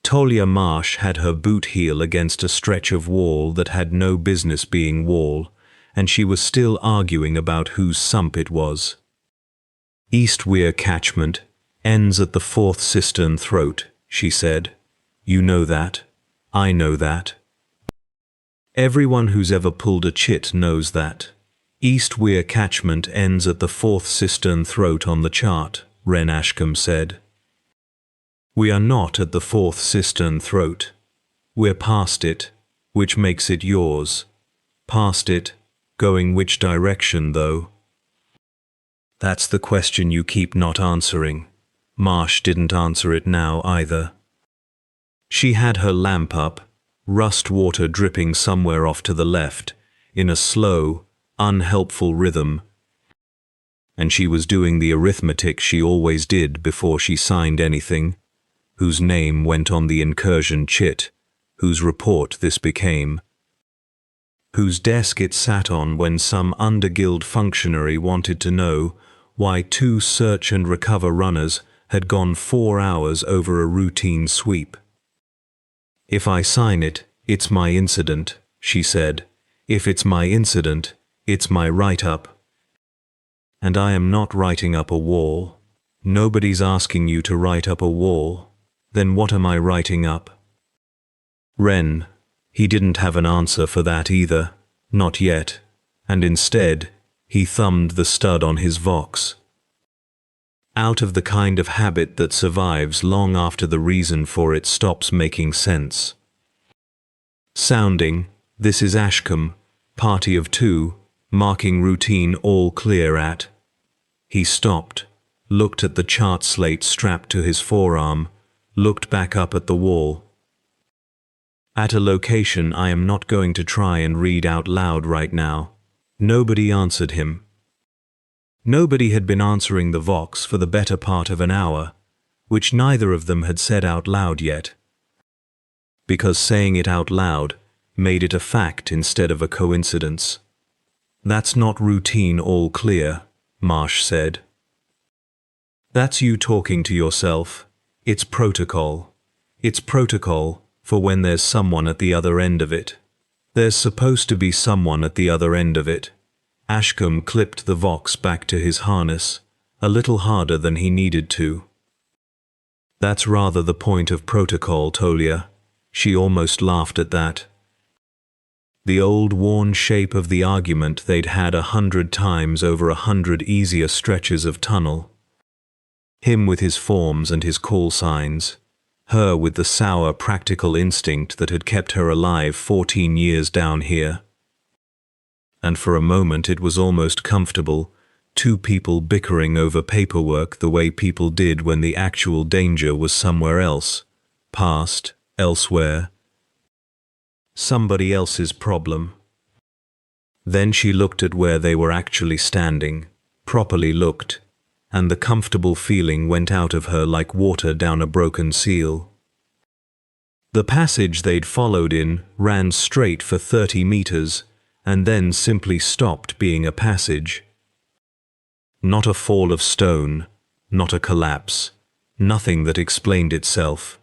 Talia Marsh had her boot heel against a stretch of wall that had no business being wall, and she was still arguing about whose sump it was. East Weir catchment ends at the 4th cistern throat, she said. You know that. I know that. Everyone who's ever pulled a chit knows that. East Weir catchment ends at the 4th cistern throat on the chart, Ren Ashcombe said. We are not at the 4th cistern throat. We're past it, which makes it yours. Past it, going which direction, though? That's the question you keep not answering. Marsh didn't answer it now either. She had her lamp up, rust water dripping somewhere off to the left, in a slow, unhelpful rhythm, and she was doing the arithmetic she always did before she signed anything, whose name went on the incursion chit, whose report this became, whose desk it sat on when some underguild functionary wanted to know why 2 search and recover runners had gone 4 hours over a routine sweep. If I sign it, it's my incident, she said. If it's my incident, it's my write-up. And I am not writing up a wall. Nobody's asking you to write up a wall. Then what am I writing up? Ren, he didn't have an answer for that either, not yet, and instead, he thumbed the stud on his Vox. Out of the kind of habit that survives long after the reason for it stops making sense. Sounding, this is Ashcombe, party of 2, marking routine all clear at. He stopped, looked at the chart slate strapped to his forearm, looked back up at the wall. At a location I am not going to try and read out loud right now. Nobody answered him. Nobody had been answering the Vox for the better part of an hour, which neither of them had said out loud yet. Because saying it out loud made it a fact instead of a coincidence. That's not routine all clear, Marsh said. That's you talking to yourself. It's protocol. It's protocol for when there's someone at the other end of it. There's supposed to be someone at the other end of it. Ashcombe clipped the Vox back to his harness, a little harder than he needed to. That's rather the point of protocol, Talia. She almost laughed at that. The old worn shape of the argument they'd had 100 times over 100 easier stretches of tunnel. Him with his forms and his call signs. Her with the sour practical instinct that had kept her alive 14 years down here. And for a moment it was almost comfortable, 2 people bickering over paperwork the way people did when the actual danger was somewhere else, past, elsewhere. Somebody else's problem. Then she looked at where they were actually standing, properly looked, and the comfortable feeling went out of her like water down a broken seal. The passage they'd followed in ran straight for 30 meters, and then simply stopped being a passage. Not a fall of stone, not a collapse, nothing that explained itself.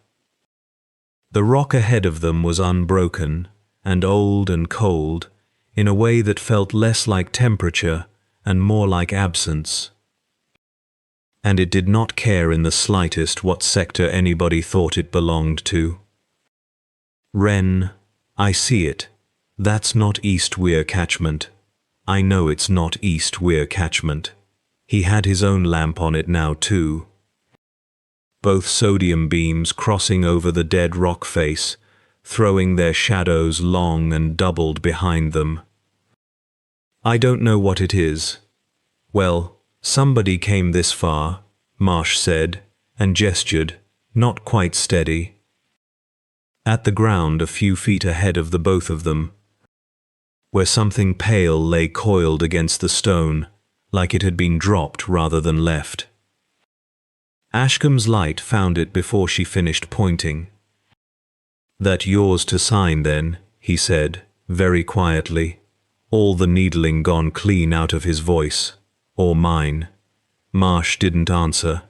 The rock ahead of them was unbroken, and old and cold, in a way that felt less like temperature and more like absence. And it did not care in the slightest what sector anybody thought it belonged to. Ren, I see it. That's not East Weir catchment. I know it's not East Weir catchment. He had his own lamp on it now too. Both sodium beams crossing over the dead rock face, throwing their shadows long and doubled behind them. I don't know what it is. Well, somebody came this far, Marsh said, and gestured, not quite steady. At the ground a few feet ahead of the both of them, where something pale lay coiled against the stone, like it had been dropped rather than left. Ashcombe's light found it before she finished pointing. That yours to sign then, he said, very quietly, all the needling gone clean out of his voice, or mine. Marsh didn't answer.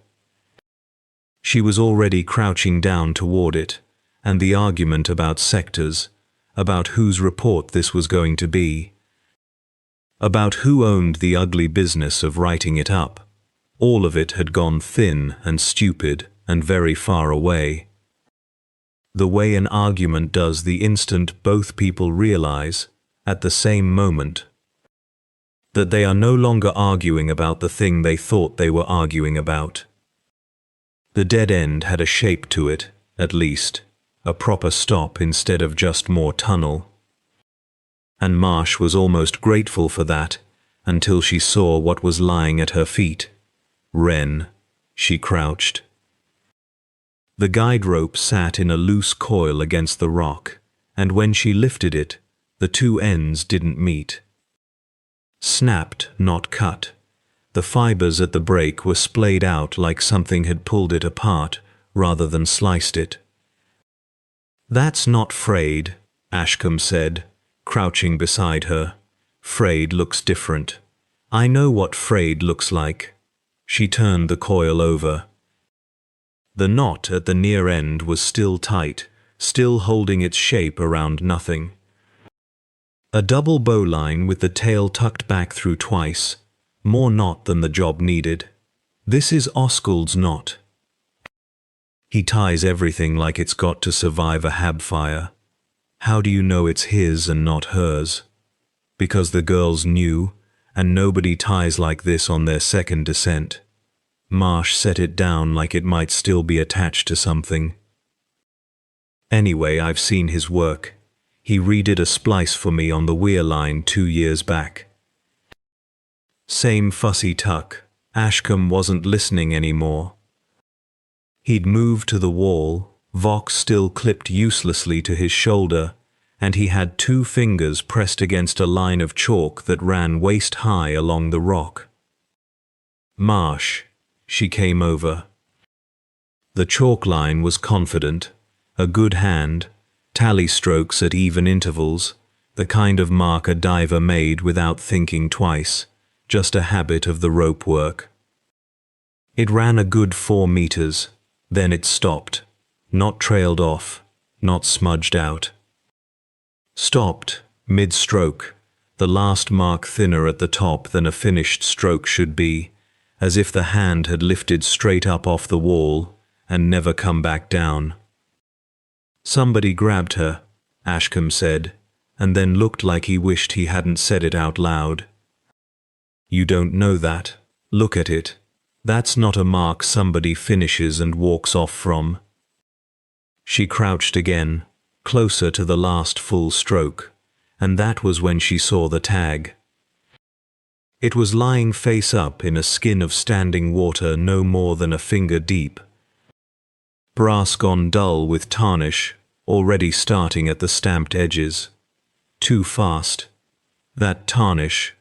She was already crouching down toward it, and the argument about sectors, about whose report this was going to be, about who owned the ugly business of writing it up. All of it had gone thin and stupid and very far away. The way an argument does the instant both people realize, at the same moment, that they are no longer arguing about the thing they thought they were arguing about. The dead end had a shape to it, at least, a proper stop instead of just more tunnel. And Marsh was almost grateful for that, until she saw what was lying at her feet. Ren. She crouched. The guide rope sat in a loose coil against the rock, and when she lifted it, the two ends didn't meet. Snapped, not cut. The fibers at the break were splayed out like something had pulled it apart, rather than sliced it. "That's not frayed," Ashcombe said, crouching beside her. "Frayed looks different. I know what frayed looks like." She turned the coil over. The knot at the near end was still tight, still holding its shape around nothing. A double bowline with the tail tucked back through twice, more knot than the job needed. This is Oskuld's knot. He ties everything like it's got to survive a habfire. How do you know it's his and not hers? Because the girls knew, and nobody ties like this on their second descent. Marsh set it down like it might still be attached to something. "Anyway, I've seen his work. He redid a splice for me on the weir line 2 years back." Same fussy tuck. Ashcombe wasn't listening anymore. He'd moved to the wall, Vox still clipped uselessly to his shoulder, and he had 2 fingers pressed against a line of chalk that ran waist-high along the rock. "Marsh." She came over. The chalk line was confident, a good hand, tally strokes at even intervals, the kind of mark a diver made without thinking twice, just a habit of the rope work. It ran a good 4 meters, then it stopped, not trailed off, not smudged out. Stopped, mid-stroke, the last mark thinner at the top than a finished stroke should be, as if the hand had lifted straight up off the wall and never come back down. "Somebody grabbed her," Ashcombe said, and then looked like he wished he hadn't said it out loud. "You don't know that. Look at it. That's not a mark somebody finishes and walks off from." She crouched again, closer to the last full stroke, and that was when she saw the tag. It was lying face up in a skin of standing water no more than a finger deep. Brass gone dull with tarnish, already starting at the stamped edges. Too fast. That tarnish,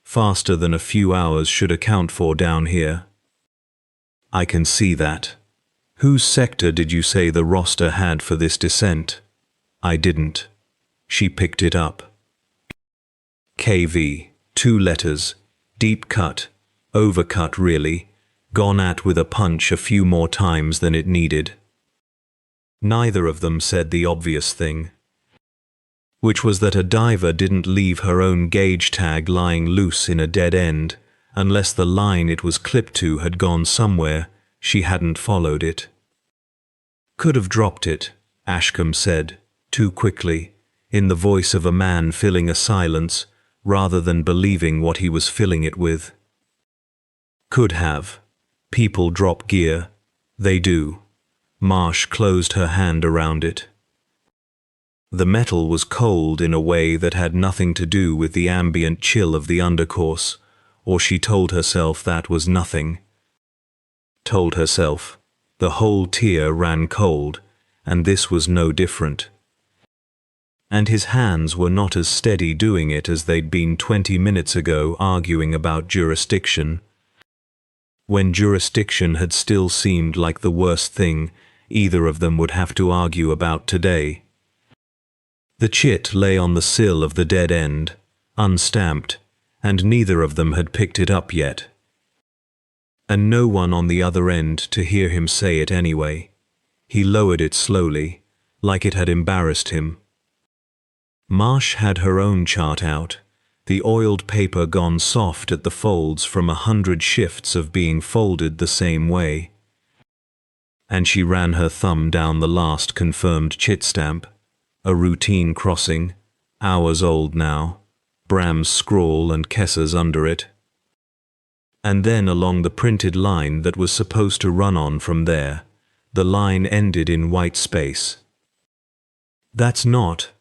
faster than a few hours should account for down here. "I can see that. Whose sector did you say the roster had for this descent?" "I didn't." She picked it up. "KV, 2 letters, deep cut, overcut really, gone at with a punch a few more times than it needed." Neither of them said the obvious thing, which was that a diver didn't leave her own gauge tag lying loose in a dead end, unless the line it was clipped to had gone somewhere she hadn't followed it. "Could have dropped it," Ashcombe said, too quickly, in the voice of a man filling a silence, rather than believing what he was filling it with. "Could have. People drop gear. They do." Marsh closed her hand around it. The metal was cold in a way that had nothing to do with the ambient chill of the undercourse, or she told herself that was nothing. Told herself. The whole tier ran cold, and this was no different. And his hands were not as steady doing it as they'd been 20 minutes ago arguing about jurisdiction, when jurisdiction had still seemed like the worst thing either of them would have to argue about today. The chit lay on the sill of the dead end, unstamped, and neither of them had picked it up yet. And no one on the other end to hear him say it anyway. He lowered it slowly, like it had embarrassed him. Marsh had her own chart out, the oiled paper gone soft at the folds from 100 shifts of being folded the same way. And she ran her thumb down the last confirmed chit stamp, a routine crossing, hours old now, Bram's scrawl and Kessa's under it. And then along the printed line that was supposed to run on from there, the line ended in white space. That's not.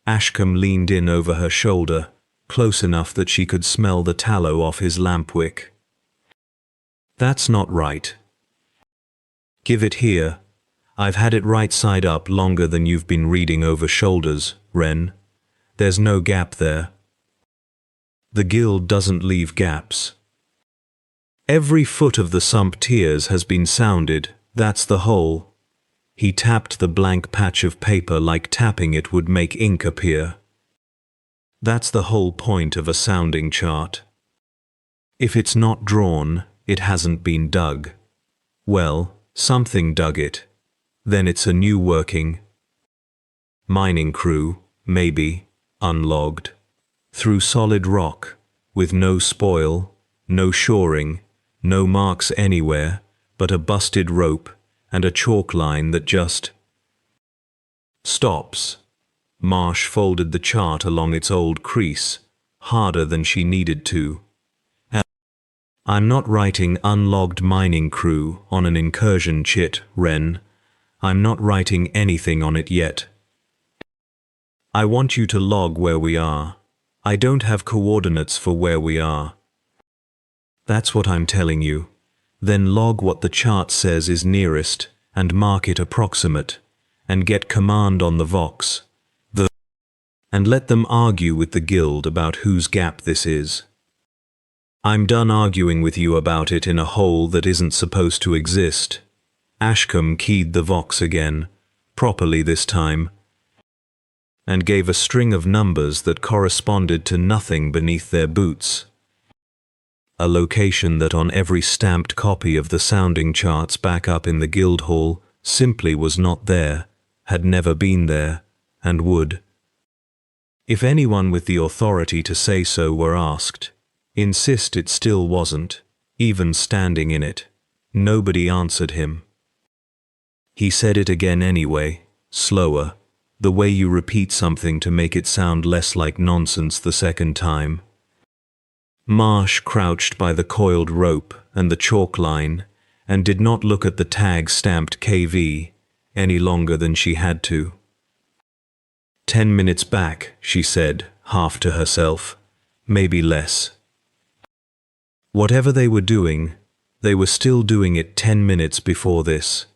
Ashcombe leaned in over her shoulder, close enough that she could smell the tallow off his lamp wick. That's not right. Give it here. I've had it right side up longer than you've been reading over shoulders, Wren. There's no gap there. The guild doesn't leave gaps. Every foot of the sumptiers has been sounded, that's the whole. He tapped the blank patch of paper like tapping it would make ink appear. That's the whole point of a sounding chart. If it's not drawn, it hasn't been dug. Well, something dug it. Then it's a new working. Mining crew, maybe, unlogged. Through solid rock, with no spoil, no shoring, no marks anywhere, but a busted rope and a chalk line that just stops. Marsh folded the chart along its old crease, harder than she needed to. I'm not writing unlogged mining crew on an incursion chit, Wren. I'm not writing anything on it yet. I want you to log where we are. I don't have coordinates for where we are. That's what I'm telling you. Then log what the chart says is nearest, and mark it approximate, and get command on the Vox, and let them argue with the guild about whose gap this is. I'm done arguing with you about it in a hole that isn't supposed to exist. Ashcombe keyed the Vox again, properly this time, and gave a string of numbers that corresponded to nothing beneath their boots. A location that on every stamped copy of the sounding charts back up in the guild hall simply was not there, had never been there, and would. If anyone with the authority to say so were asked, insist it still wasn't, even standing in it. Nobody answered him. He said it again anyway, slower, the way you repeat something to make it sound less like nonsense the second time. Marsh crouched by the coiled rope and the chalk line and did not look at the tag stamped KV any longer than she had to. 10 minutes back, she said, half to herself, maybe less. Whatever they were doing, they were still doing it 10 minutes before this.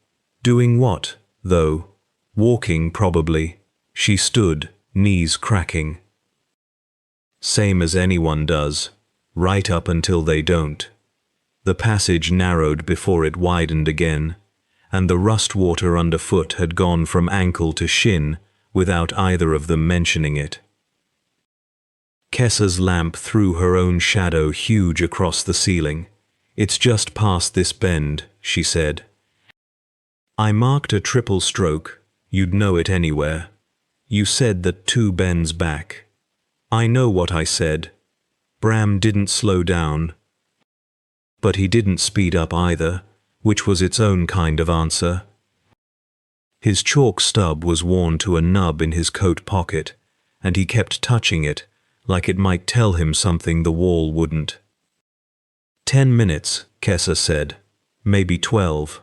Doing what, though? Walking, probably. She stood, knees cracking. Same as anyone does. Right up until they don't. The passage narrowed before it widened again, and the rust water underfoot had gone from ankle to shin without either of them mentioning it. Kessa's lamp threw her own shadow huge across the ceiling. It's just past this bend, she said. I marked a triple stroke, you'd know it anywhere. You said that 2 bends back. I know what I said. Bram didn't slow down, but he didn't speed up either, which was its own kind of answer. His chalk stub was worn to a nub in his coat pocket, and he kept touching it, like it might tell him something the wall wouldn't. 10 minutes, Kessa said, maybe 12.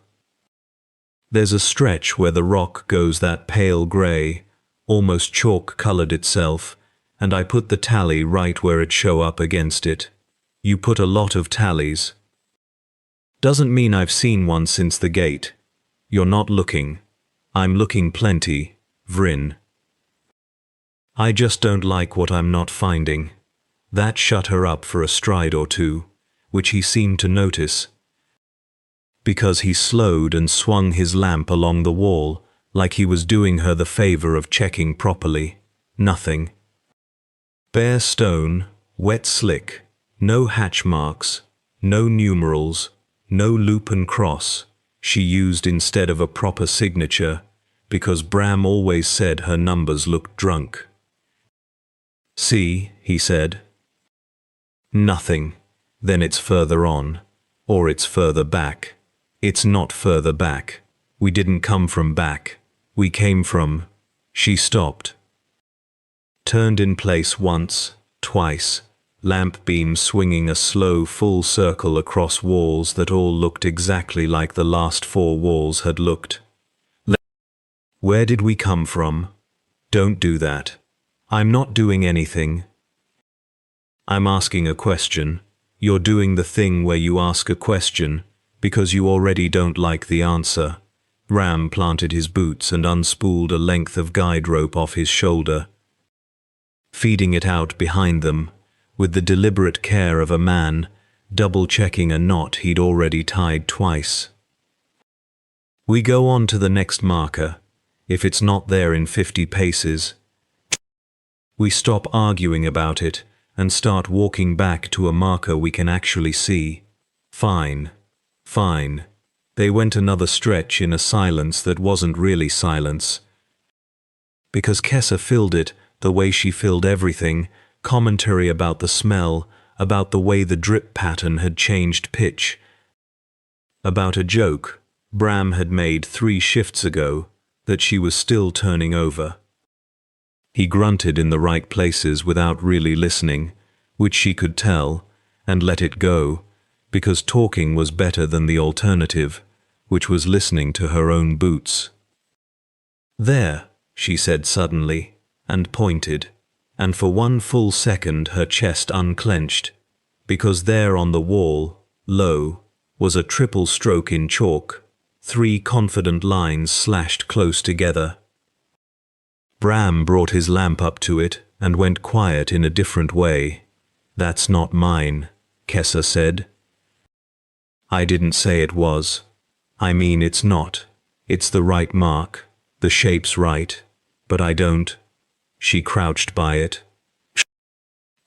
There's a stretch where the rock goes that pale grey, almost chalk-coloured itself, and I put the tally right where it show up against it. You put a lot of tallies. Doesn't mean I've seen one since the gate. You're not looking. I'm looking plenty, Vryn. I just don't like what I'm not finding. That shut her up for a stride or two, which he seemed to notice, because he slowed and swung his lamp along the wall like he was doing her the favor of checking properly. Nothing. Bare stone, wet slick, no hatch marks, no numerals, no loop and cross, she used instead of a proper signature, because Bram always said her numbers looked drunk. "See," he said. "Nothing. Then it's further on. Or it's further back. It's not further back. We didn't come from back. We came from—" She stopped. Turned in place once, twice, lamp beams swinging a slow full circle across walls that all looked exactly like the last 4 walls had looked. "Where did we come from? Don't do that. I'm not doing anything. I'm asking a question. You're doing the thing where you ask a question because you already don't like the answer." Bram planted his boots and unspooled a length of guide rope off his shoulder, feeding it out behind them, with the deliberate care of a man, double-checking a knot he'd already tied twice. "We go on to the next marker, if it's not there in 50 paces. We stop arguing about it and start walking back to a marker we can actually see." "Fine. Fine." They went another stretch in a silence that wasn't really silence, because Kessa filled it the way she filled everything, commentary about the smell, about the way the drip pattern had changed pitch, about a joke Bram had made 3 shifts ago that she was still turning over. He grunted in the right places without really listening, which she could tell, and let it go, because talking was better than the alternative, which was listening to her own boots. "There," she said suddenly, and pointed, and for 1 full second her chest unclenched, because there on the wall, low, was a triple stroke in chalk, 3 confident lines slashed close together. Bram brought his lamp up to it and went quiet in a different way. "That's not mine," Kessa said. "I didn't say it was. I mean, it's not. It's the right mark. The shape's right. But I don't." She crouched by it,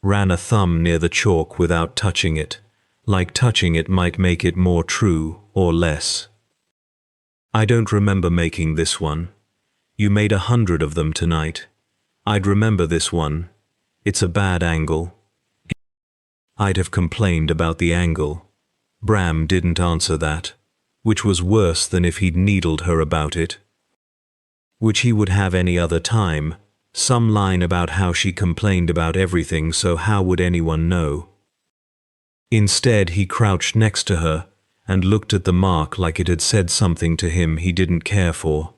ran a thumb near the chalk without touching it, like touching it might make it more true or less. "I don't remember making this one. You made 100 of them tonight. I'd remember this one. It's a bad angle." I'd have complained about the angle. Bram didn't answer that, which was worse than if he'd needled her about it, which he would have any other time, some line about how she complained about everything, so how would anyone know? Instead, he crouched next to her and looked at the mark like it had said something to him he didn't care for.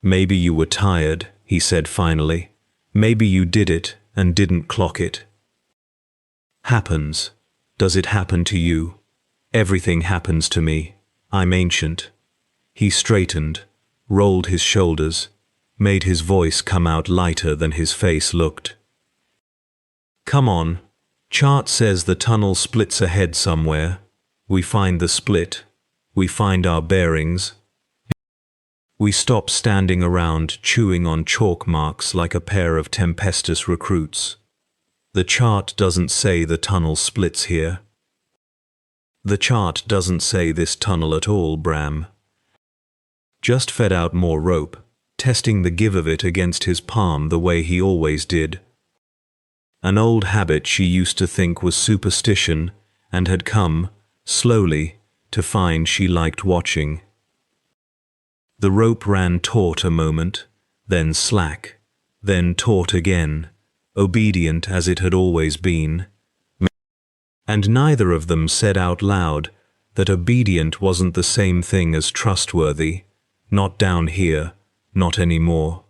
"Maybe you were tired," he said finally. "Maybe you did it and didn't clock it. Happens. Does it happen to you? Everything happens to me. I'm ancient." He straightened, rolled his shoulders, made his voice come out lighter than his face looked. "Come on. Chart says the tunnel splits ahead somewhere. We find the split. We find our bearings. We stop standing around chewing on chalk marks like a pair of tempestuous recruits. The chart doesn't say the tunnel splits here. The chart doesn't say this tunnel at all, Bram." Just fed out more rope, testing the give of it against his palm the way he always did. An old habit she used to think was superstition and had come, slowly, to find she liked watching. The rope ran taut a moment, then slack, then taut again, obedient as it had always been. And neither of them said out loud that obedient wasn't the same thing as trustworthy, not down here, not anymore.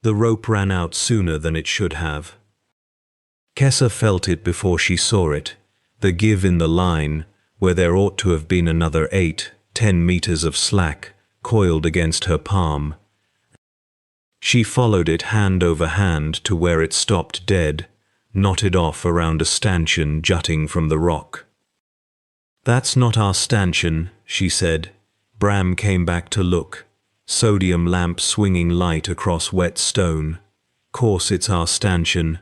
The rope ran out sooner than it should have. Kessa felt it before she saw it, the give in the line, where there ought to have been another 8-10 meters of slack coiled against her palm. She followed it hand over hand to where it stopped dead, knotted off around a stanchion jutting from the rock. "That's not our stanchion," she said. Bram came back to look, sodium lamp swinging light across wet stone. "Course it's our stanchion.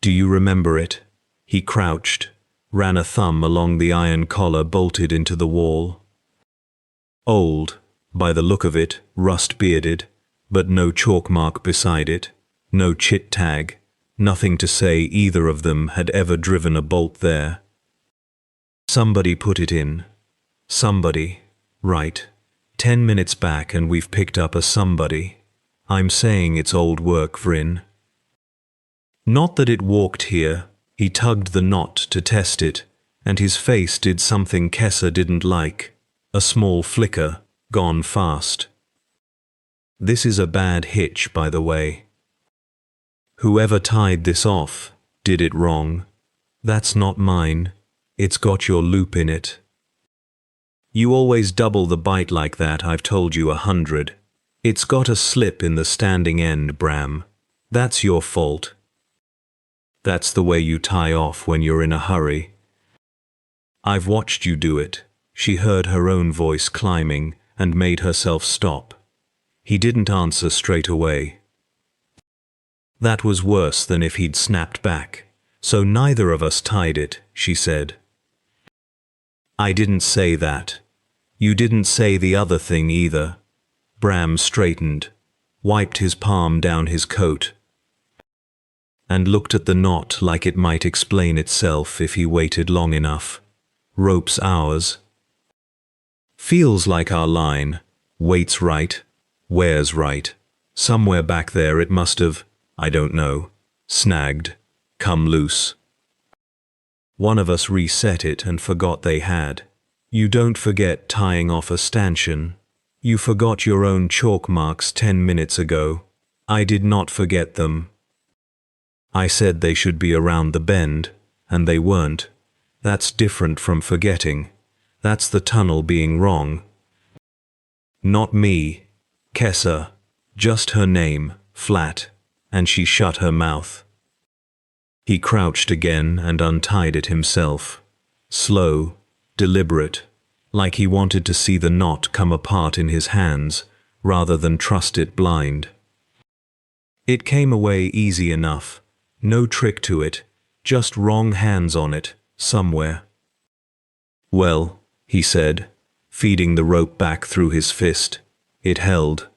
Do you remember it?" He crouched, ran a thumb along the iron collar bolted into the wall. "Old, by the look of it, rust-bearded, but no chalk mark beside it, no chit tag, nothing to say either of them had ever driven a bolt there. Somebody put it in. Somebody. Right. 10 minutes back and we've picked up a somebody. I'm saying it's old work, Vryn. Not that it walked here. He tugged the knot to test it, and his face did something Kessa didn't like. A small flicker, gone fast. This is a bad hitch, by the way. Whoever tied this off did it wrong. That's not mine. It's got your loop in it. You always double the bite like that, I've told you 100. It's got a slip in the standing end, Bram. That's your fault. That's the way you tie off when you're in a hurry. I've watched you do it. She heard her own voice climbing and made herself stop. He didn't answer straight away. That was worse than if he'd snapped back. So neither of us tied it, she said. I didn't say that. You didn't say the other thing either. Bram straightened, wiped his palm down his coat, and looked at the knot like it might explain itself if he waited long enough. Rope's ours. Feels like our line. Wait's right. Wear's right. Somewhere back there it must have, I don't know, snagged, come loose. One of us reset it and forgot they had. You don't forget tying off a stanchion. You forgot your own chalk marks 10 minutes ago. I did not forget them. I said they should be around the bend, and they weren't. That's different from forgetting. That's the tunnel being wrong. Not me. Kessa. Just her name, flat, and she shut her mouth. He crouched again and untied it himself. Slow, deliberate, like he wanted to see the knot come apart in his hands, rather than trust it blind. It came away easy enough. No trick to it, just wrong hands on it, somewhere. Well, he said, feeding the rope back through his fist. It held.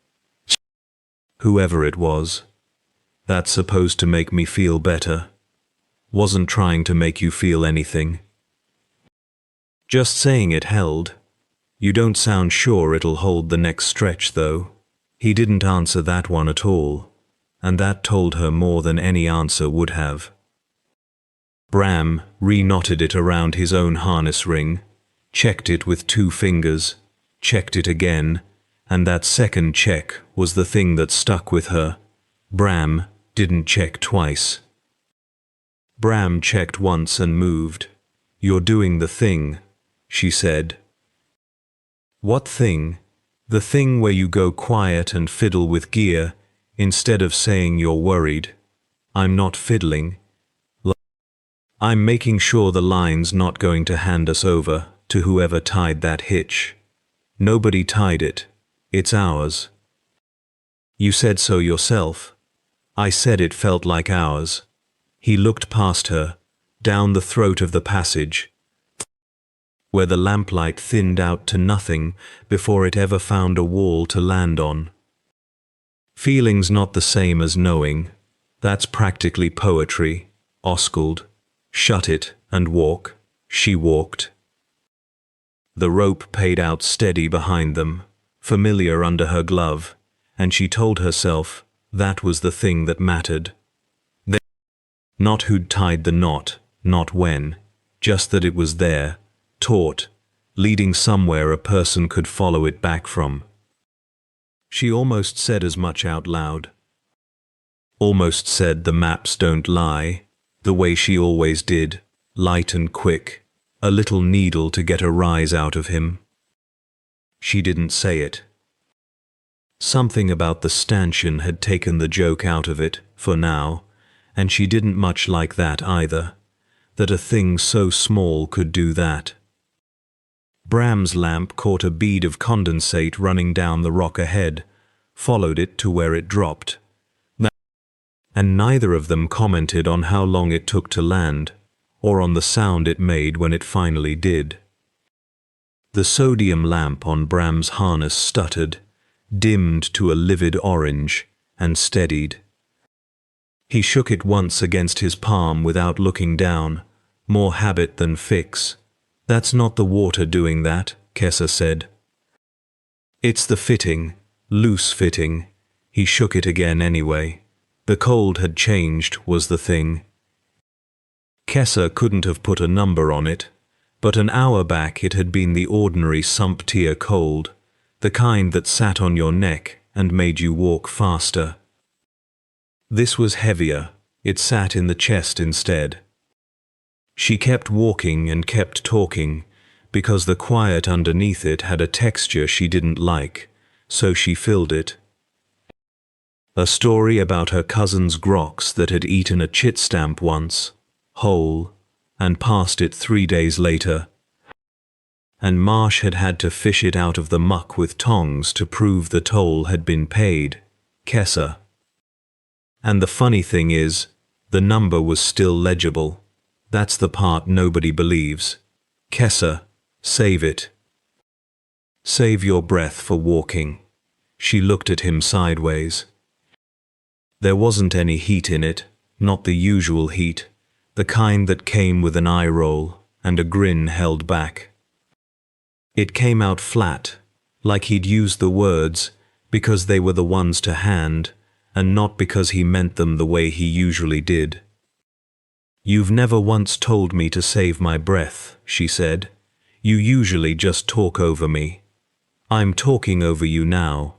Whoever it was. That's supposed to make me feel better. Wasn't trying to make you feel anything. Just saying it held. You don't sound sure it'll hold the next stretch, though. He didn't answer that one at all, and that told her more than any answer would have. Bram re-knotted it around his own harness ring, checked it with 2 fingers, checked it again, and that second check was the thing that stuck with her. Bram didn't check twice. Bram checked once and moved. You're doing the thing, she said. What thing? The thing where you go quiet and fiddle with gear, instead of saying you're worried. I'm not fiddling. I'm making sure the line's not going to hand us over to whoever tied that hitch. Nobody tied it. It's ours. You said so yourself. I said it felt like ours. He looked past her, down the throat of the passage, where the lamplight thinned out to nothing before it ever found a wall to land on. Feeling's not the same as knowing. That's practically poetry. Oscaild. Shut it and walk. She walked. The rope paid out steady behind them, familiar under her glove, and she told herself that was the thing that mattered. Not who'd tied the knot, not when, just that it was there, taut, leading somewhere a person could follow it back from. She almost said as much out loud. Almost said the maps don't lie, the way she always did, light and quick, a little needle to get a rise out of him. She didn't say it. Something about the stanchion had taken the joke out of it, for now, and she didn't much like that either, that a thing so small could do that. Bram's lamp caught a bead of condensate running down the rock ahead, followed it to where it dropped. And neither of them commented on how long it took to land, or on the sound it made when it finally did. The sodium lamp on Bram's harness stuttered, dimmed to a livid orange, and steadied. He shook it once against his palm without looking down, more habit than fix. "That's not the water doing that," Kessa said. "It's the fitting, loose fitting." He shook it again anyway. The cold had changed, was the thing. Kessa couldn't have put a number on it, but an hour back it had been the ordinary sumptier cold, the kind that sat on your neck and made you walk faster. This was heavier. It sat in the chest instead. She kept walking and kept talking, because the quiet underneath it had a texture she didn't like, so she filled it. A story about her cousin's grox that had eaten a chit stamp once, whole, and passed it 3 days later. And Marsh had had to fish it out of the muck with tongs to prove the toll had been paid. Kessa. And the funny thing is, the number was still legible. That's the part nobody believes. Kessa, save it. Save your breath for walking. She looked at him sideways. There wasn't any heat in it, not the usual heat, the kind that came with an eye roll and a grin held back. It came out flat, like he'd used the words because they were the ones to hand, and not because he meant them the way he usually did. "You've never once told me to save my breath," she said. "You usually just talk over me. I'm talking over you now.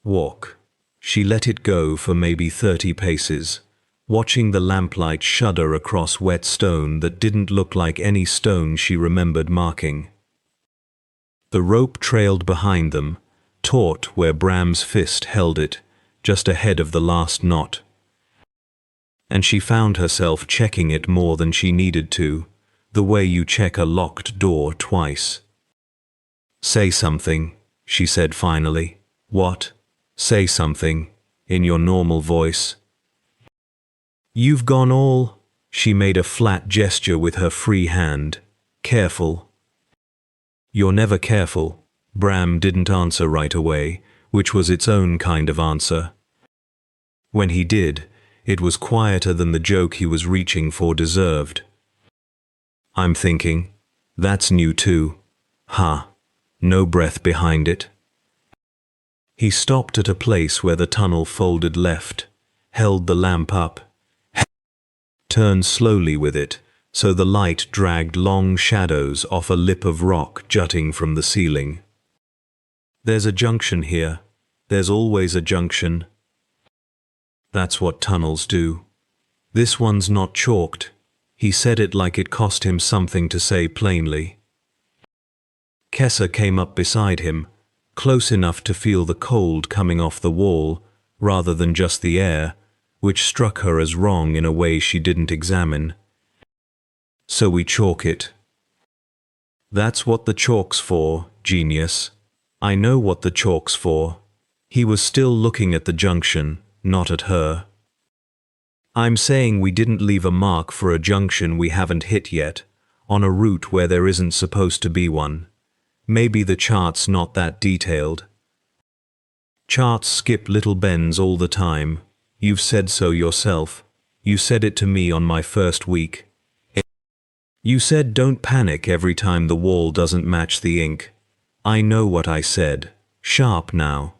Walk." She let it go for maybe 30 paces, watching the lamplight shudder across wet stone that didn't look like any stone she remembered marking. The rope trailed behind them, taut where Bram's fist held it, just ahead of the last knot. And she found herself checking it more than she needed to, the way you check a locked door twice. "Say something," she said finally. "What?" "Say something, in your normal voice." "You've gone all..." She made a flat gesture with her free hand. "Careful." "You're never careful." Bram didn't answer right away, which was its own kind of answer. When he did, it was quieter than the joke he was reaching for deserved. "I'm thinking. That's new too. Huh. No breath behind it." He stopped at a place where the tunnel folded left, held the lamp up, turned slowly with it, so the light dragged long shadows off a lip of rock jutting from the ceiling. "There's a junction here. There's always a junction. That's what tunnels do. This one's not chalked." He said it like it cost him something to say plainly. Kessa came up beside him, close enough to feel the cold coming off the wall, rather than just the air, which struck her as wrong in a way she didn't examine. "So we chalk it." "That's what the chalk's for, genius. I know what the chalk's for." He was still looking at the junction, not at her. "I'm saying we didn't leave a mark for a junction we haven't hit yet, on a route where there isn't supposed to be one. Maybe the chart's not that detailed. Charts skip little bends all the time. You've said so yourself. You said it to me on my first week. You said don't panic every time the wall doesn't match the ink. I know what I said. Sharp now."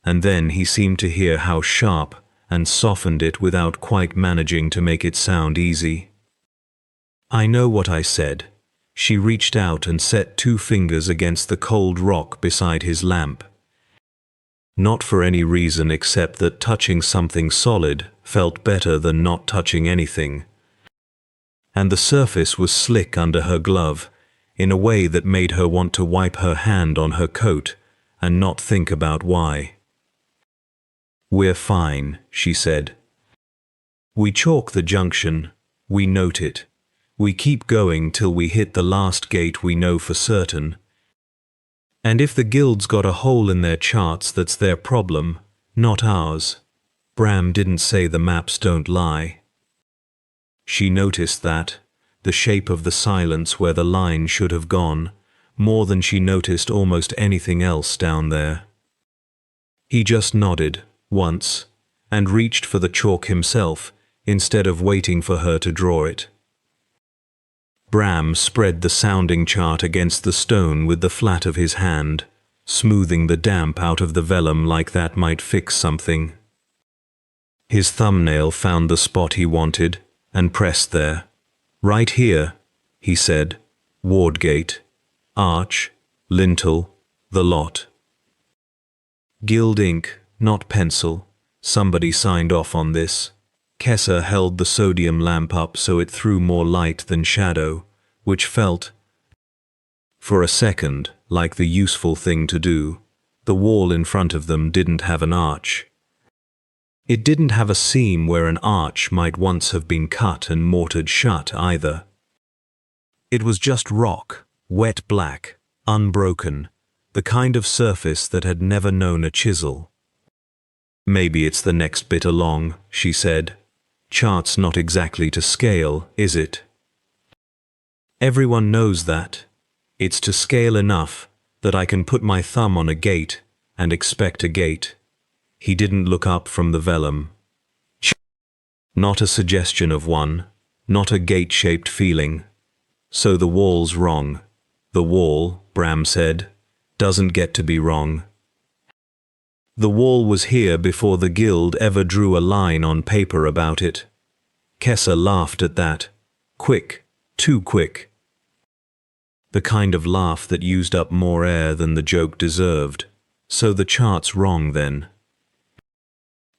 And then he seemed to hear how sharp, and softened it without quite managing to make it sound easy. "I know what I said." She reached out and set 2 fingers against the cold rock beside his lamp. Not for any reason except that touching something solid felt better than not touching anything. And the surface was slick under her glove, in a way that made her want to wipe her hand on her coat and not think about why. "We're fine," she said. "We chalk the junction, we note it. We keep going till we hit the last gate we know for certain. And if the guild's got a hole in their charts, that's their problem, not ours." Bram didn't say the maps don't lie. She noticed that. the shape of the silence where the line should have gone, more than she noticed almost anything else down there. He just nodded, once, and reached for the chalk himself, instead of waiting for her to draw it. Bram spread the sounding chart against the stone with the flat of his hand, smoothing the damp out of the vellum like that might fix something. His thumbnail found the spot he wanted, and pressed there. "Right here," he said. "Wardgate. Arch. Lintel. The lot." Guild ink, not pencil. Somebody signed off on this. Kessa held the sodium lamp up so it threw more light than shadow, which felt, for a second, like the useful thing to do. The wall in front of them didn't have an arch. It didn't have a seam where an arch might once have been cut and mortared shut either. It was just rock, wet black, unbroken, the kind of surface that had never known a chisel. "Maybe it's the next bit along," she said. "Chart's not exactly to scale, is it?" "Everyone knows that. It's to scale enough that I can put my thumb on a gate and expect a gate." He didn't look up from the vellum. "Not a suggestion of one, not a gate-shaped feeling. So the wall's wrong. The wall," Bram said, "doesn't get to be wrong. The wall was here before the guild ever drew a line on paper about it." Kessa laughed at that. Quick, too quick. The kind of laugh that used up more air than the joke deserved. "So the chart's wrong then."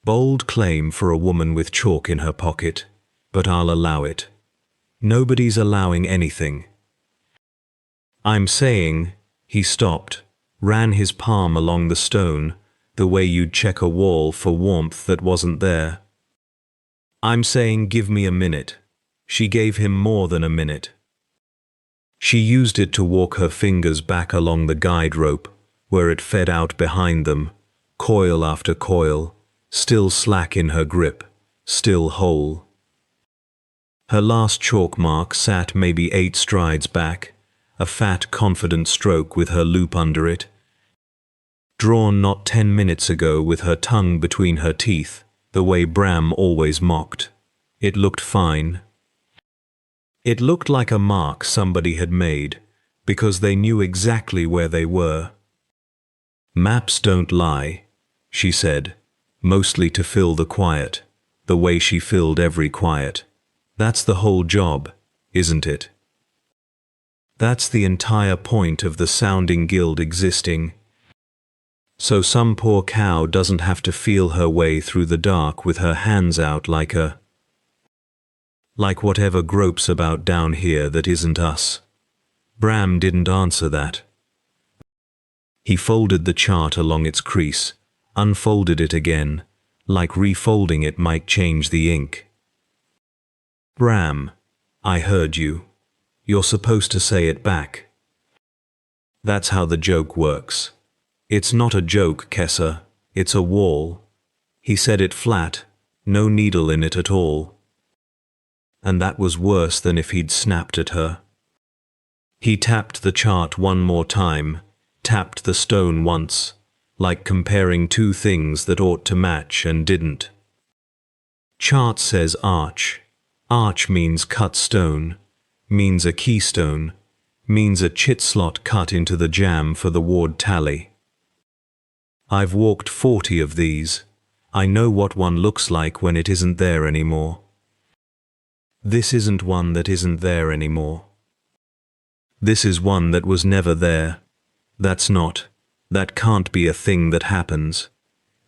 Bold claim for a woman with chalk in her pocket, but I'll allow it. Nobody's allowing anything. "I'm saying," he stopped, ran his palm along the stone, the way you'd check a wall for warmth that wasn't there. "I'm saying give me a minute." She gave him more than a minute. She used it to walk her fingers back along the guide rope, where it fed out behind them, coil after coil, still slack in her grip, still whole. Her last chalk mark sat maybe 8 strides back, a fat, confident stroke with her loop under it, drawn not 10 minutes ago with her tongue between her teeth, the way Bram always mocked. It looked fine. It looked like a mark somebody had made, because they knew exactly where they were. "Maps don't lie," she said, mostly to fill the quiet, the way she filled every quiet. "That's the whole job, isn't it? That's the entire point of the sounding guild existing. So some poor cow doesn't have to feel her way through the dark with her hands out like whatever gropes about down here that isn't us." Bram didn't answer that. He folded the chart along its crease, unfolded it again, like refolding it might change the ink. "Bram, I heard you. You're supposed to say it back. That's how the joke works. It's not a joke, Kessa. It's a wall." He said it flat, no needle in it at all. And that was worse than if he'd snapped at her. He tapped the chart one more time, tapped the stone once, like comparing two things that ought to match and didn't. "Chart says arch. Arch means cut stone, means a keystone, means a chit slot cut into the jamb for the ward tally. I've walked 40 of these. I know what one looks like when it isn't there anymore. This isn't one that isn't there anymore. This is one that was never there. That can't be a thing that happens."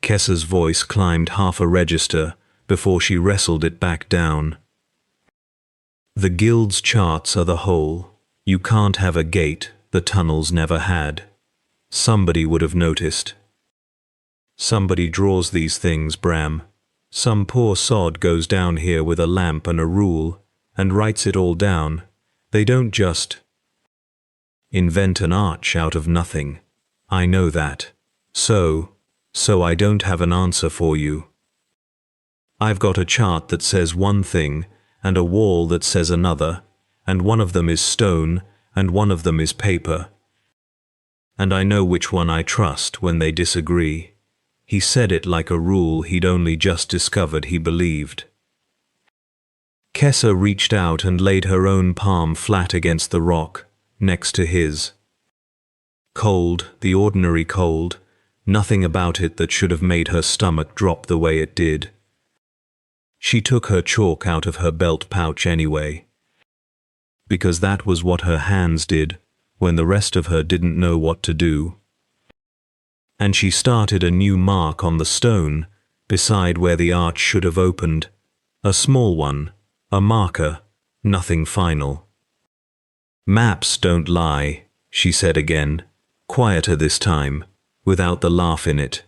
Kessa's voice climbed half a register before she wrestled it back down. "The guild's charts are the whole. You can't have a gate the tunnels never had. Somebody would have noticed. Somebody draws these things, Bram. Some poor sod goes down here with a lamp and a rule and writes it all down. They don't just invent an arch out of nothing. I know that. So I don't have an answer for you. I've got a chart that says one thing and a wall that says another, and one of them is stone, and one of them is paper. And I know which one I trust when they disagree." He said it like a rule he'd only just discovered he believed. Kessa reached out and laid her own palm flat against the rock, next to his. Cold, the ordinary cold, nothing about it that should have made her stomach drop the way it did. She took her chalk out of her belt pouch anyway, because that was what her hands did when the rest of her didn't know what to do. And she started a new mark on the stone beside where the arch should have opened, a small one, a marker, nothing final. "Maps don't lie," she said again, quieter this time, without the laugh in it.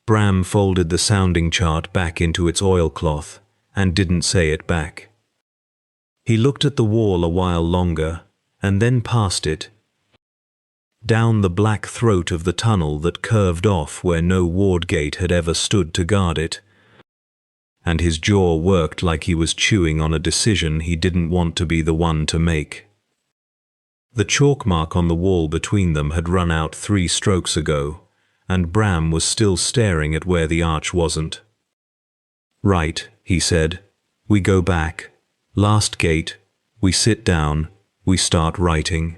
Bram folded the sounding chart back into its oilcloth and didn't say it back. He looked at the wall a while longer, and then past it, down the black throat of the tunnel that curved off where no ward gate had ever stood to guard it, and his jaw worked like he was chewing on a decision he didn't want to be the one to make. The chalk mark on the wall between them had run out 3 strokes ago, and Bram was still staring at where the arch wasn't. "Right," he said. "We go back. Last gate. We sit down. We start writing."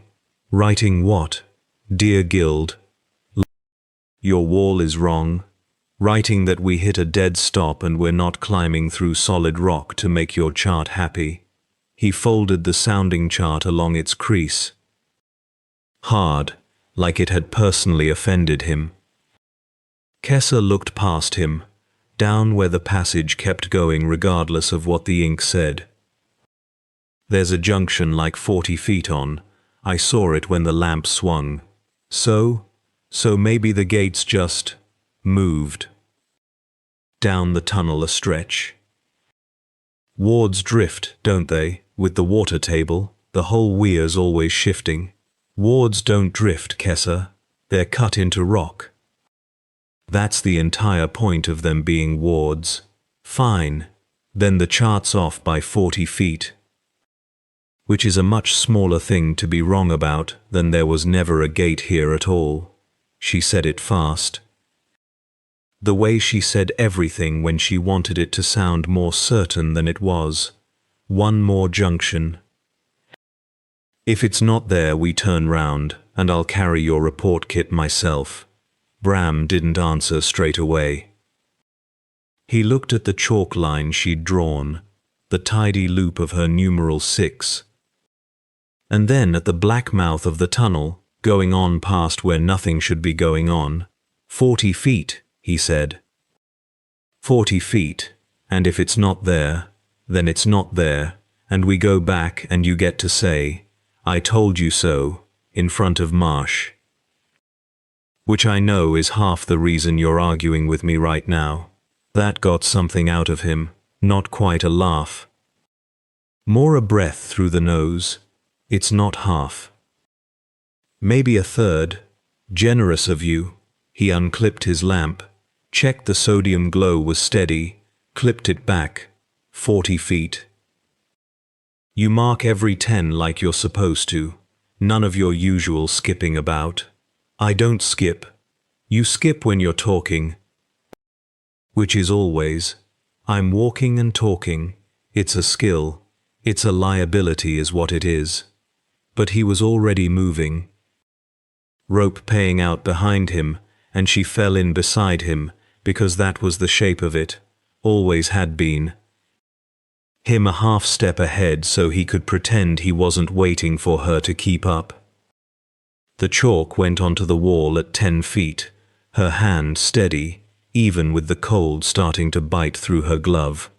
"Writing what?" "Dear Guild, your wall is wrong. Writing that we hit a dead stop and we're not climbing through solid rock to make your chart happy." He folded the sounding chart along its crease, hard, like it had personally offended him. Kessa looked past him, down where the passage kept going regardless of what the ink said. "There's a junction like 40 feet on. I saw it when the lamp swung. So maybe the gates just moved down the tunnel a stretch. Wards drift, don't they, with the water table? The whole weir's always shifting." "Wards don't drift, Kessa. They're cut into rock. That's the entire point of them being wards." "Fine. Then the chart's off by 40 feet. Which is a much smaller thing to be wrong about than there was never a gate here at all." She said it fast, the way she said everything when she wanted it to sound more certain than it was. "One more junction. If it's not there, we turn round, and I'll carry your report kit myself." Bram didn't answer straight away. He looked at the chalk line she'd drawn, the tidy loop of her numeral 6, and then at the black mouth of the tunnel, going on past where nothing should be going on. 40 feet, he said. 40 feet, and if it's not there, then it's not there, and we go back and you get to say, "I told you so," in front of Marsh. Which I know is half the reason you're arguing with me right now. That got something out of him, not quite a laugh. More a breath through the nose. "It's not half. Maybe a third. Generous of you." He unclipped his lamp, checked the sodium glow was steady, clipped it back. 40 feet. You mark every 10 like you're supposed to. None of your usual skipping about. "I don't skip. You skip when you're talking." "Which is always. I'm walking and talking. It's a skill. It's a liability is what it is." But he was already moving. Rope paying out behind him, and she fell in beside him, because that was the shape of it, always had been. Him a half step ahead so he could pretend he wasn't waiting for her to keep up. The chalk went onto the wall at 10 feet, her hand steady, even with the cold starting to bite through her glove.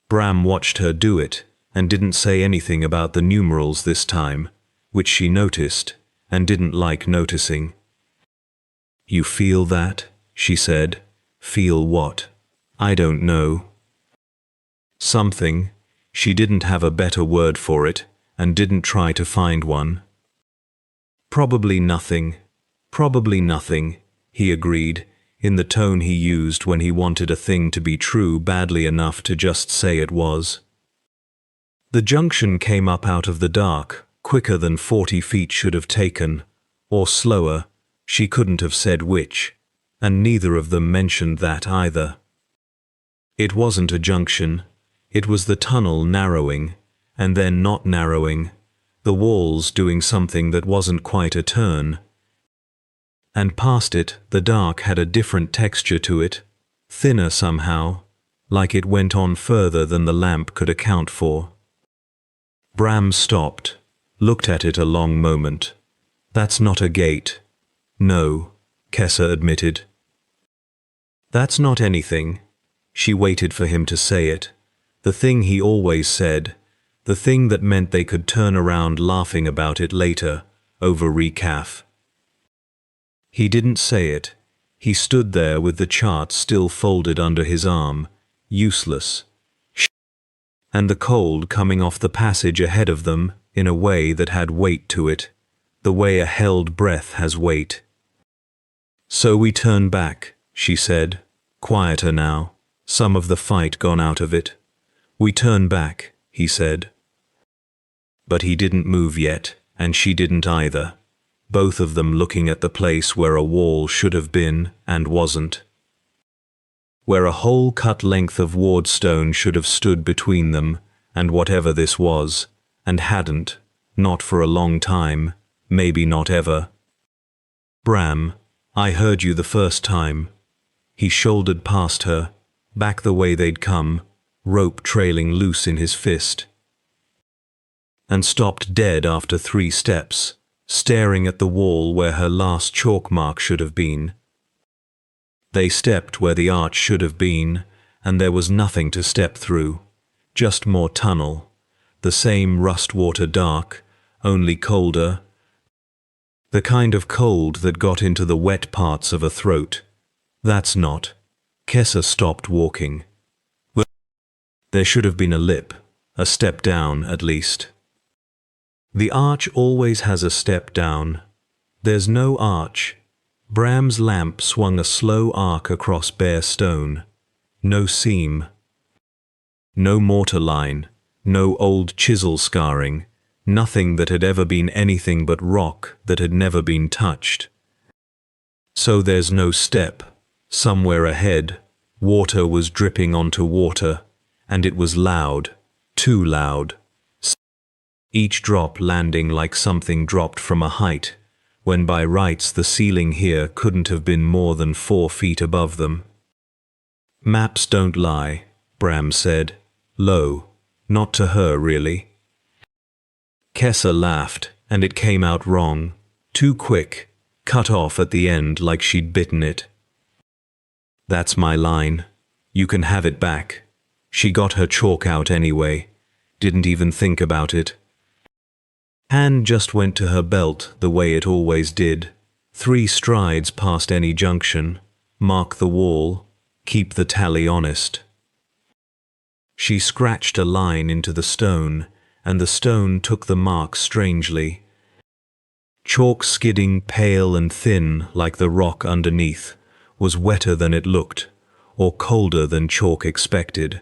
Bram watched her do it, and didn't say anything about the numerals this time, which she noticed, and didn't like noticing. "You feel that?" she said. "Feel what?" "I don't know." Something. She didn't have a better word for it, and didn't try to find one. "Probably nothing. Probably nothing," he agreed, in the tone he used when he wanted a thing to be true badly enough to just say it was. The junction came up out of the dark, quicker than 40 feet should have taken, or slower, she couldn't have said which, and neither of them mentioned that either. It wasn't a junction, it was the tunnel narrowing, and then not narrowing, the walls doing something that wasn't quite a turn. And past it, the dark had a different texture to it, thinner somehow, like it went on further than the lamp could account for. Bram stopped, looked at it a long moment. That's not a gate. No, Kessa admitted. That's not anything. She waited for him to say it. The thing he always said. The thing that meant they could turn around laughing about it later, over recaf. He didn't say it. He stood there with the chart still folded under his arm, useless. And the cold coming off the passage ahead of them in a way that had weight to it, the way a held breath has weight. So we turn back, she said, quieter now, some of the fight gone out of it. We turn back, he said. But he didn't move yet, and she didn't either, both of them looking at the place where a wall should have been and wasn't. Where a whole cut length of ward stone should have stood between them and whatever this was, and hadn't, not for a long time, maybe not ever. Bram, I heard you the first time. He shouldered past her, back the way they'd come, rope trailing loose in his fist. And stopped dead after 3 steps, staring at the wall where her last chalk mark should have been. They stepped where the arch should have been, and there was nothing to step through, just more tunnel, the same rust-water dark, only colder, the kind of cold that got into the wet parts of a throat. That's not. Kessa stopped walking. Well, there should have been a lip, a step down at least. The arch always has a step down. There's no arch. Bram's lamp swung a slow arc across bare stone. No seam. No mortar line. No old chisel scarring. Nothing that had ever been anything but rock that had never been touched. So there's no step. Somewhere ahead, water was dripping onto water, and it was loud, too loud. Each drop landing like something dropped from a height, when by rights the ceiling here couldn't have been more than 4 feet above them. Maps don't lie, Bram said, low, not to her really. Kessa laughed, and it came out wrong, too quick, cut off at the end like she'd bitten it. That's my line. You can have it back. She got her chalk out anyway, didn't even think about it. Hand just went to her belt the way it always did. 3 strides past any junction, mark the wall, keep the tally honest. She scratched a line into the stone, and the stone took the mark strangely. Chalk skidding pale and thin like the rock underneath, was wetter than it looked, or colder than chalk expected.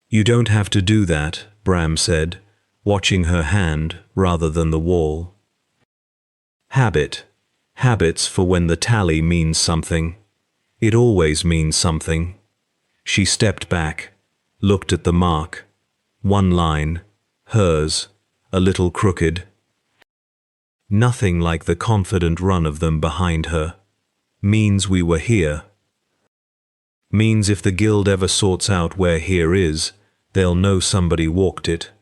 You don't have to do that, Bram said, watching her hand rather than the wall. Habit. Habits for when the tally means something. It always means something. She stepped back, looked at the mark. 1 line, hers, a little crooked. Nothing like the confident run of them behind her. Means we were here. Means if the guild ever sorts out where here is, they'll know somebody walked it.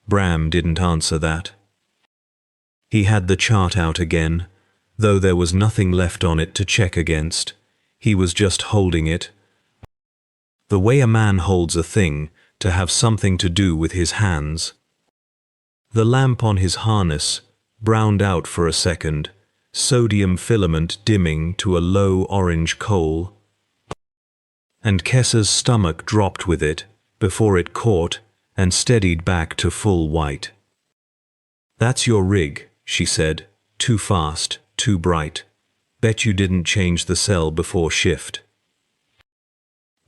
Bram didn't answer that. He had the chart out again, though there was nothing left on it to check against. He was just holding it. The way a man holds a thing, to have something to do with his hands. The lamp on his harness browned out for a second, sodium filament dimming to a low orange coal. And Kessa's stomach dropped with it, before it caught and steadied back to full white. That's your rig, she said, too fast, too bright. Bet you didn't change the cell before shift.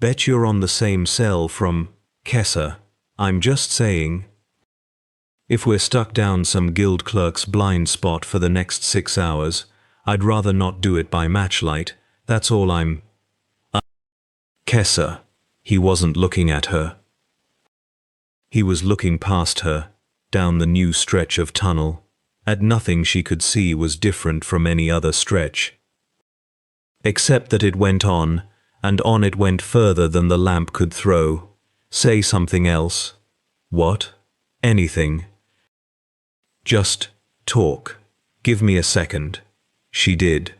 Bet you're on the same cell from Kessa. I'm just saying. If we're stuck down some guild clerk's blind spot for the next 6 hours, I'd rather not do it by matchlight, that's all I'm... Kessa. He wasn't looking at her. He was looking past her, down the new stretch of tunnel, at nothing she could see was different from any other stretch. Except that it went on, and on it went further than the lamp could throw. Say something else. What? Anything. Just talk. Give me a second. She did.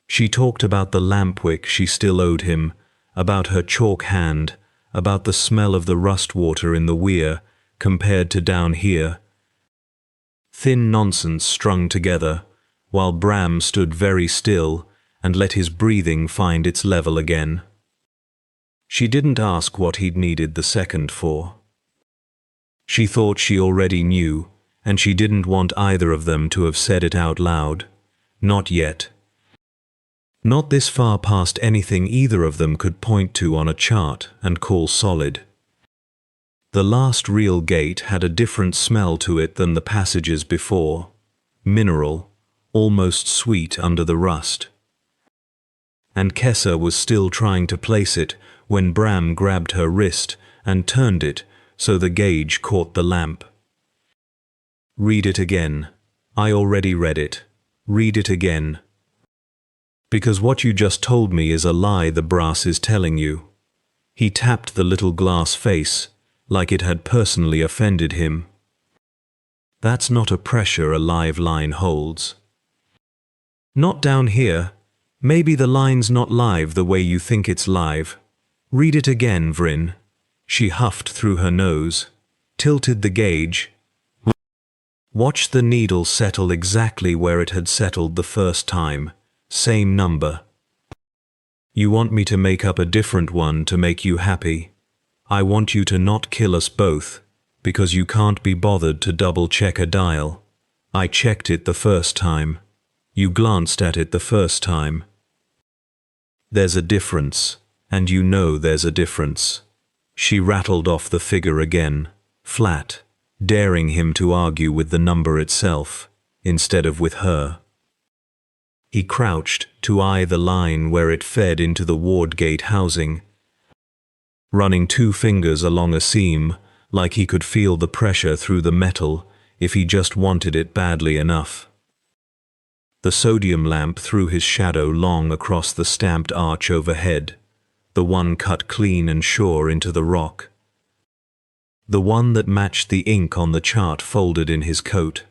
She talked about the lamp wick she still owed him, about her chalk hand, about the smell of the rust water in the weir, compared to down here. Thin nonsense strung together, while Bram stood very still and let his breathing find its level again. She didn't ask what he'd needed the second for. She thought she already knew, and she didn't want either of them to have said it out loud. Not yet. Not this far past anything either of them could point to on a chart and call solid. The last real gate had a different smell to it than the passages before. Mineral, almost sweet under the rust. And Kessa was still trying to place it when Bram grabbed her wrist and turned it so the gauge caught the lamp. Read it again. I already read it. Read it again. Because what you just told me is a lie the brass is telling you. He tapped the little glass face, like it had personally offended him. That's not a pressure a live line holds. Not down here. Maybe the line's not live the way you think it's live. Read it again, Vryn. She huffed through her nose, tilted the gauge. Watched the needle settle exactly where it had settled the first time. Same number. You want me to make up a different one to make you happy. I want you to not kill us both, because you can't be bothered to double-check a dial. I checked it the first time. You glanced at it the first time. There's a difference, and you know there's a difference. She rattled off the figure again, flat, daring him to argue with the number itself, instead of with her. He crouched to eye the line where it fed into the ward gate housing, running 2 fingers along a seam like he could feel the pressure through the metal if he just wanted it badly enough. The sodium lamp threw his shadow long across the stamped arch overhead, the one cut clean and sure into the rock. The one that matched the ink on the chart folded in his coat.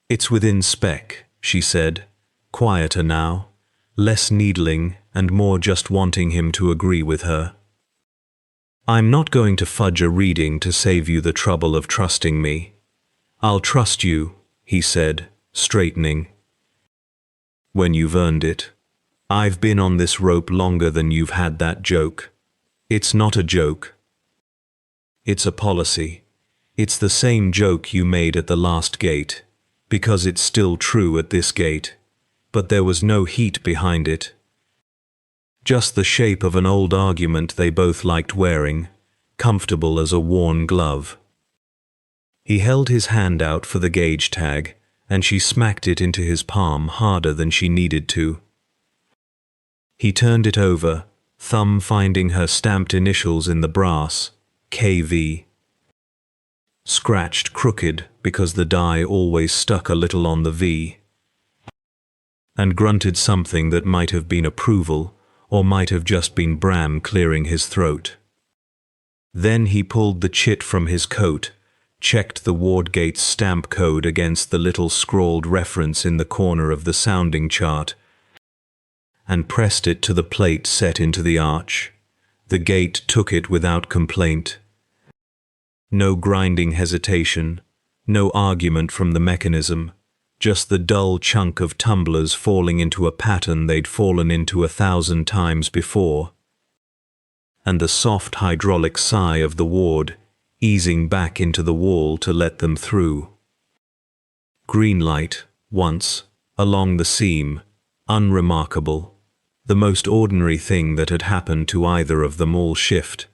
It's within spec, she said. Quieter now, less needling and more just wanting him to agree with her. I'm not going to fudge a reading to save you the trouble of trusting me. I'll trust you, he said, straightening. When you've earned it. I've been on this rope longer than you've had that joke. It's not a joke. It's a policy. It's the same joke you made at the last gate, because it's still true at this gate. But there was no heat behind it. Just the shape of an old argument they both liked wearing, comfortable as a worn glove. He held his hand out for the gauge tag, and she smacked it into his palm harder than she needed to. He turned it over, thumb finding her stamped initials in the brass, KV. Scratched crooked because the die always stuck a little on the V. And grunted something that might have been approval, or might have just been Bram clearing his throat. Then he pulled the chit from his coat, checked the ward gate's stamp code against the little scrawled reference in the corner of the sounding chart, and pressed it to the plate set into the arch. The gate took it without complaint. No grinding hesitation, no argument from the mechanism. Just the dull chunk of tumblers falling into a pattern they'd fallen into 1,000 times before, and the soft hydraulic sigh of the ward easing back into the wall to let them through. Green light, once, along the seam, unremarkable, the most ordinary thing that had happened to either of them all shift.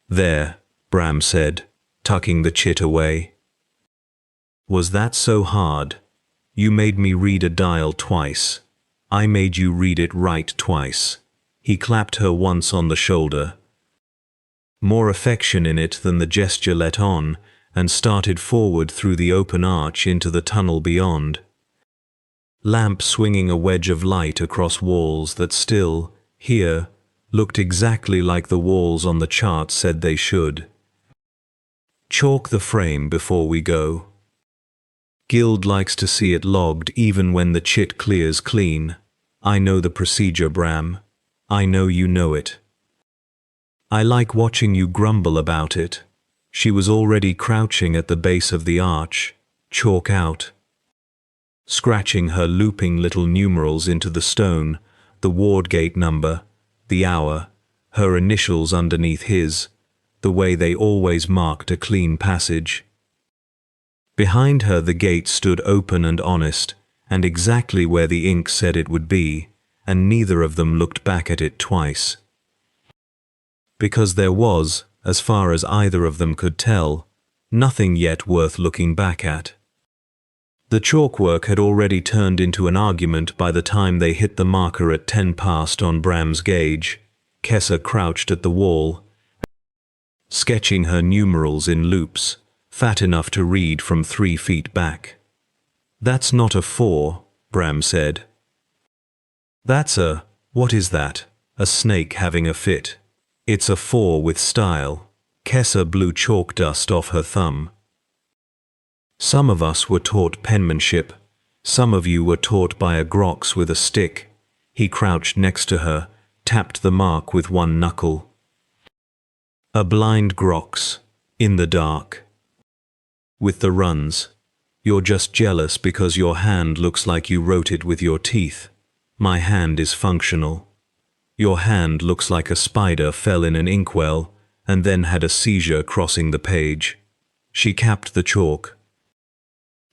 There, Bram said, tucking the chit away. Was that so hard? You made me read a dial twice. I made you read it right twice. He clapped her once on the shoulder. More affection in it than the gesture let on, and started forward through the open arch into the tunnel beyond. Lamp swinging a wedge of light across walls that still, here, looked exactly like the walls on the chart said they should. Chalk the frame before we go. Guild likes to see it logged even when the chit clears clean. I know the procedure, Bram. I know you know it. I like watching you grumble about it. She was already crouching at the base of the arch, chalk out. Scratching her looping little numerals into the stone, the ward gate number, the hour, her initials underneath his, the way they always marked a clean passage. Behind her the gate stood open and honest, and exactly where the ink said it would be, and neither of them looked back at it twice. Because there was, as far as either of them could tell, nothing yet worth looking back at. The chalkwork had already turned into an argument by the time they hit the marker at 10 past on Bram's gauge. Kessa crouched at the wall, sketching her numerals in loops, fat enough to read from 3 feet back. That's not a 4, Bram said. That's a, what is that? A snake having a fit. It's a 4 with style. Kessa blew chalk dust off her thumb. Some of us were taught penmanship. Some of you were taught by a grox with a stick. He crouched next to her, tapped the mark with one knuckle. A blind grox, in the dark. With the runs. You're just jealous because your hand looks like you wrote it with your teeth. My hand is functional. Your hand looks like a spider fell in an inkwell and then had a seizure crossing the page. She capped the chalk,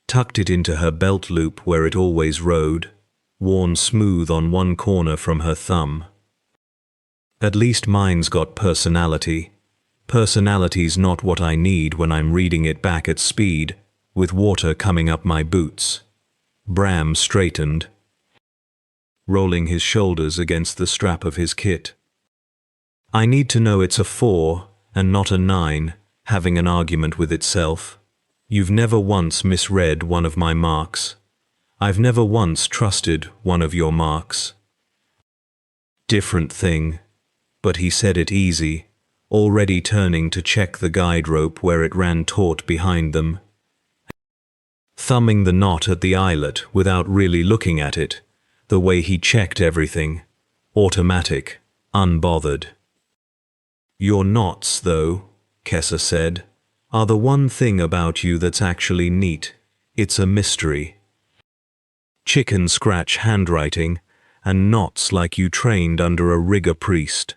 tucked it into her belt loop where it always rode, worn smooth on one corner from her thumb. At least mine's got personality. Personality's not what I need when I'm reading it back at speed, with water coming up my boots. Bram straightened, rolling his shoulders against the strap of his kit. I need to know it's a 4 and not a 9, having an argument with itself. You've never once misread one of my marks. I've never once trusted one of your marks. Different thing. But he said it easy, already turning to check the guide rope where it ran taut behind them. Thumbing the knot at the eyelet without really looking at it, the way he checked everything. Automatic, unbothered. Your knots, though, Kessa said, are the one thing about you that's actually neat. It's a mystery. Chicken scratch handwriting, and knots like you trained under a rigger priest.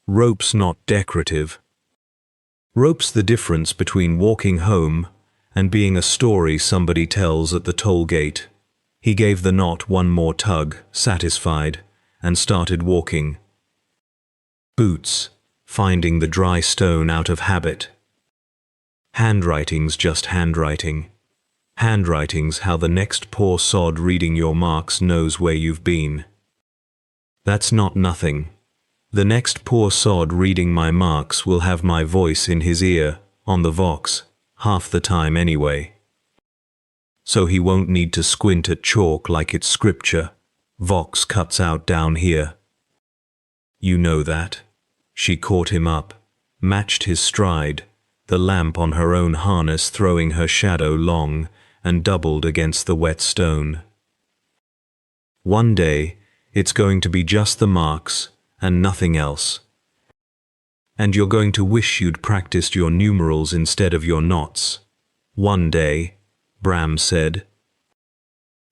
Rope's not decorative. Rope's the difference between walking home and being a story somebody tells at the toll gate. He gave the knot one more tug, satisfied, and started walking. Boots, finding the dry stone out of habit. Handwriting's just handwriting. Handwriting's how the next poor sod reading your marks knows where you've been. That's not nothing. The next poor sod reading my marks will have my voice in his ear, on the vox, half the time anyway. So he won't need to squint at chalk like it's scripture. Vox cuts out down here. You know that. She caught him up, matched his stride, the lamp on her own harness throwing her shadow long and doubled against the wet stone. One day, it's going to be just the marks and nothing else. And you're going to wish you'd practiced your numerals instead of your knots. One day, Bram said.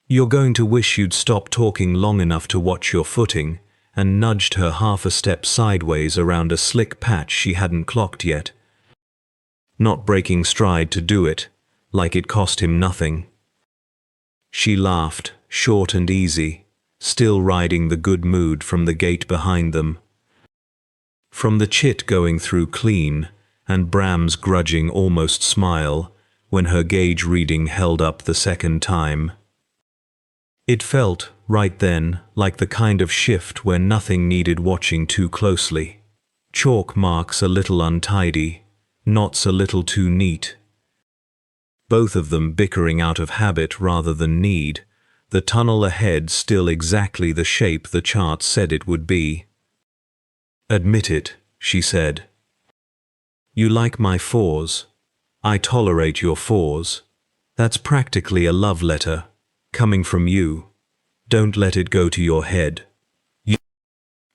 You're going to wish you'd stopped talking long enough to watch your footing and nudged her half a step sideways around a slick patch she hadn't clocked yet. Not breaking stride to do it, like it cost him nothing. She laughed, short and easy, still riding the good mood from the gate behind them. From the chit going through clean, and Bram's grudging almost smile when her gauge reading held up the second time. It felt, right then, like the kind of shift where nothing needed watching too closely. Chalk marks a little untidy, knots a little too neat. Both of them bickering out of habit rather than need, the tunnel ahead still exactly the shape the chart said it would be. "Admit it," she said. "You like my fours. I tolerate your fours. That's practically a love letter, coming from you. Don't let it go to your head.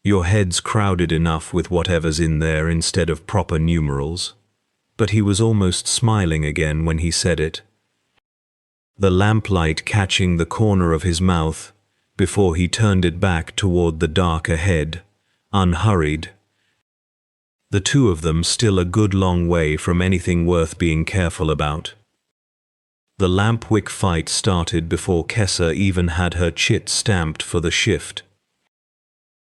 Your head's crowded enough with whatever's in there instead of proper numerals." But he was almost smiling again when he said it. The lamplight catching the corner of his mouth before he turned it back toward the dark ahead, unhurried. The two of them still a good long way from anything worth being careful about. The lampwick fight started before Kessa even had her chit stamped for the shift.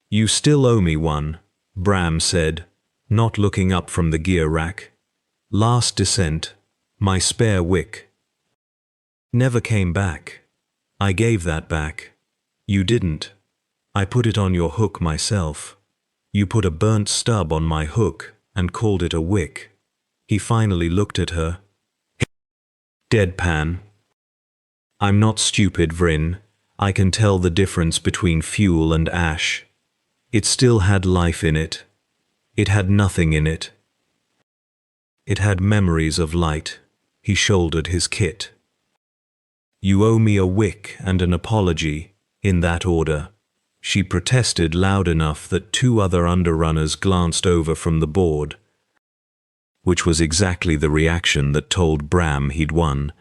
"You still owe me one," Bram said, not looking up from the gear rack. "Last descent, my spare wick. Never came back. I gave that back. You didn't. I put it on your hook myself. You put a burnt stub on my hook and called it a wick." He finally looked at her. Deadpan. "I'm not stupid, Vryn. I can tell the difference between fuel and ash. It still had life in it. It had nothing in it. It had memories of light." He shouldered his kit. "You owe me a wick and an apology, in that order." She protested loud enough that two other underrunners glanced over from the board, which was exactly the reaction that told Bram he'd won.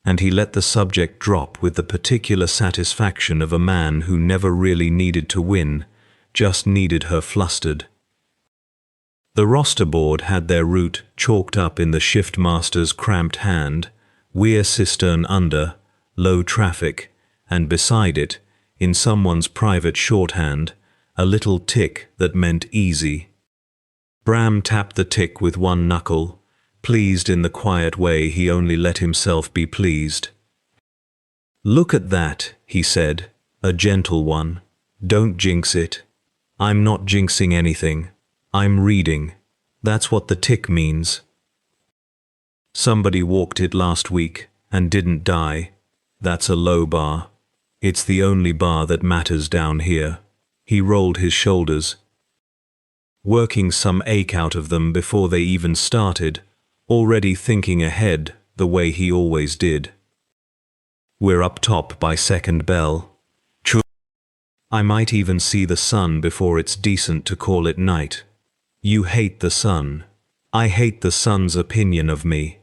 And he let the subject drop with the particular satisfaction of a man who never really needed to win, just needed her flustered. The roster board had their route chalked up in the shiftmaster's cramped hand, Weir cistern under, low traffic, and beside it, in someone's private shorthand, a little tick that meant easy. Bram tapped the tick with one knuckle, pleased in the quiet way he only let himself be pleased. "Look at that," he said, "a gentle one. Don't jinx it." "I'm not jinxing anything. I'm reading. That's what the tick means. Somebody walked it last week and didn't die. That's a low bar. It's the only bar that matters down here." He rolled his shoulders, working some ache out of them before they even started, already thinking ahead the way he always did. "We're up top by second bell. I might even see the sun before it's decent to call it night. You hate the sun. I hate the sun's opinion of me."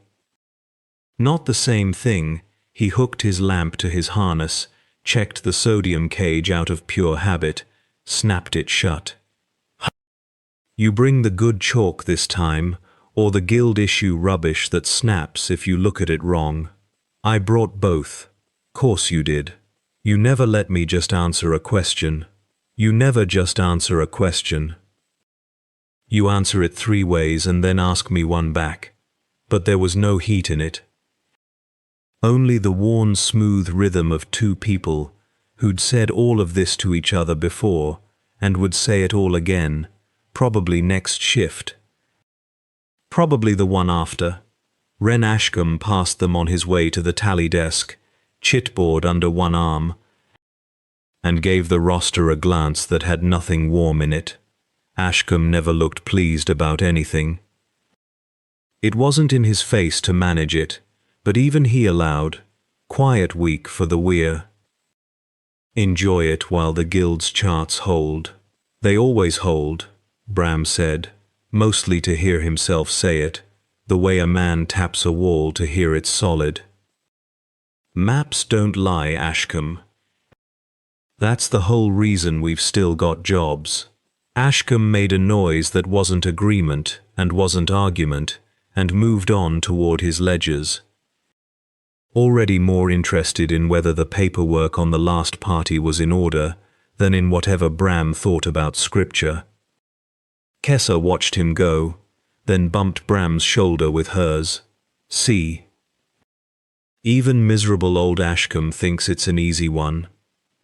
Not the same thing. He hooked his lamp to his harness, checked the sodium cage out of pure habit, snapped it shut. "You bring the good chalk this time, or the guild issue rubbish that snaps if you look at it wrong." "I brought both." "Course you did. You never let me just answer a question. You never just answer a question. You answer it 3 ways and then ask me one back. But there was no heat in it. Only the worn smooth rhythm of 2 people who'd said all of this to each other before and would say it all again, probably next shift. Probably the one after. Ren Ashcombe passed them on his way to the tally desk, chitboard under one arm, and gave the roster a glance that had nothing warm in it. Ashcombe never looked pleased about anything. It wasn't in his face to manage it, but even he allowed, quiet week for the Weir. Enjoy it while the guild's charts hold. They always hold, Bram said, mostly to hear himself say it, the way a man taps a wall to hear it's solid. Maps don't lie, Ashcombe. That's the whole reason we've still got jobs. Ashcombe made a noise that wasn't agreement and wasn't argument, and moved on toward his ledgers, already more interested in whether the paperwork on the last party was in order than in whatever Bram thought about scripture. Kessa watched him go, then bumped Bram's shoulder with hers. See? Even miserable old Ashcombe thinks it's an easy one.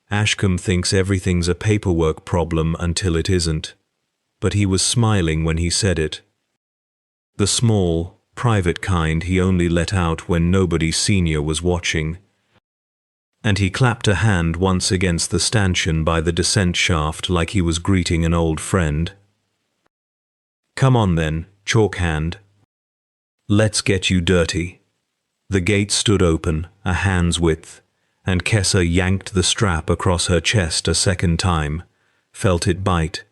Ashcombe thinks everything's a paperwork problem until it isn't. But he was smiling when he said it. The small, private kind he only let out when nobody senior was watching. And he clapped a hand once against the stanchion by the descent shaft like he was greeting an old friend. Come on then, chalk hand. Let's get you dirty. The gate stood open, a hand's width, and Kessa yanked the strap across her chest a second time, felt it bite.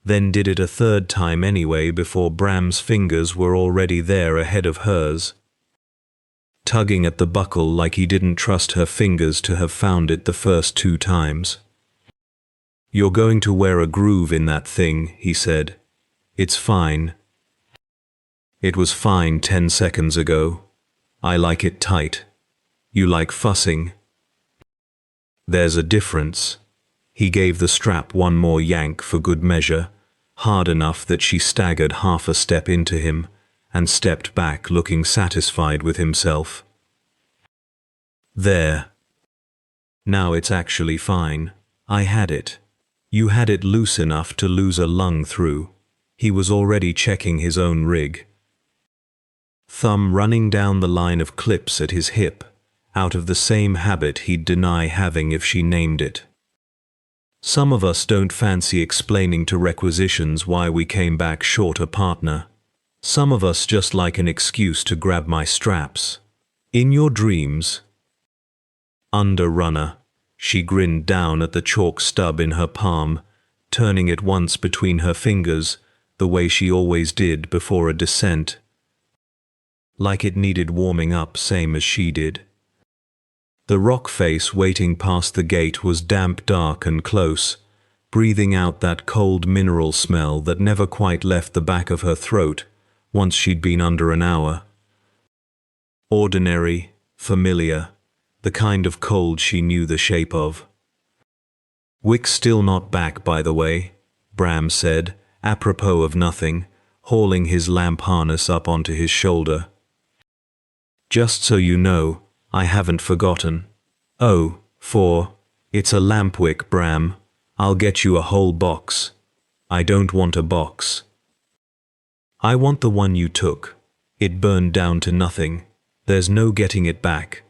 Then did it a third time anyway before Bram's fingers were already there ahead of hers, tugging at the buckle like he didn't trust her fingers to have found it the first 2 times. You're going to wear a groove in that thing, he said. It's fine. It was fine 10 seconds ago. I like it tight. You like fussing. There's a difference. He gave the strap one more yank for good measure, hard enough that she staggered half a step into him and stepped back looking satisfied with himself. There. Now it's actually fine. I had it. You had it loose enough to lose a lung through. He was already checking his own rig. Thumb running down the line of clips at his hip, out of the same habit he'd deny having if she named it. Some of us don't fancy explaining to requisitions why we came back short a partner. Some of us just like an excuse to grab my straps. In your dreams. Underrunner. She grinned down at the chalk stub in her palm, turning it once between her fingers, the way she always did before a descent. Like it needed warming up same as she did. The rock face waiting past the gate was damp, dark and close, breathing out that cold mineral smell that never quite left the back of her throat once she'd been under an hour. Ordinary, familiar, the kind of cold she knew the shape of. Wick's still not back, by the way, Bram said, apropos of nothing, hauling his lamp harness up onto his shoulder. Just so you know, I haven't forgotten. Oh, it's a lamp wick, Bram. I'll get you a whole box. I don't want a box. I want the one you took. It burned down to nothing. There's no getting it back.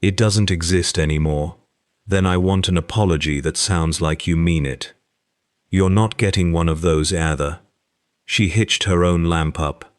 It doesn't exist anymore. Then I want an apology that sounds like you mean it. You're not getting one of those either. She hitched her own lamp up,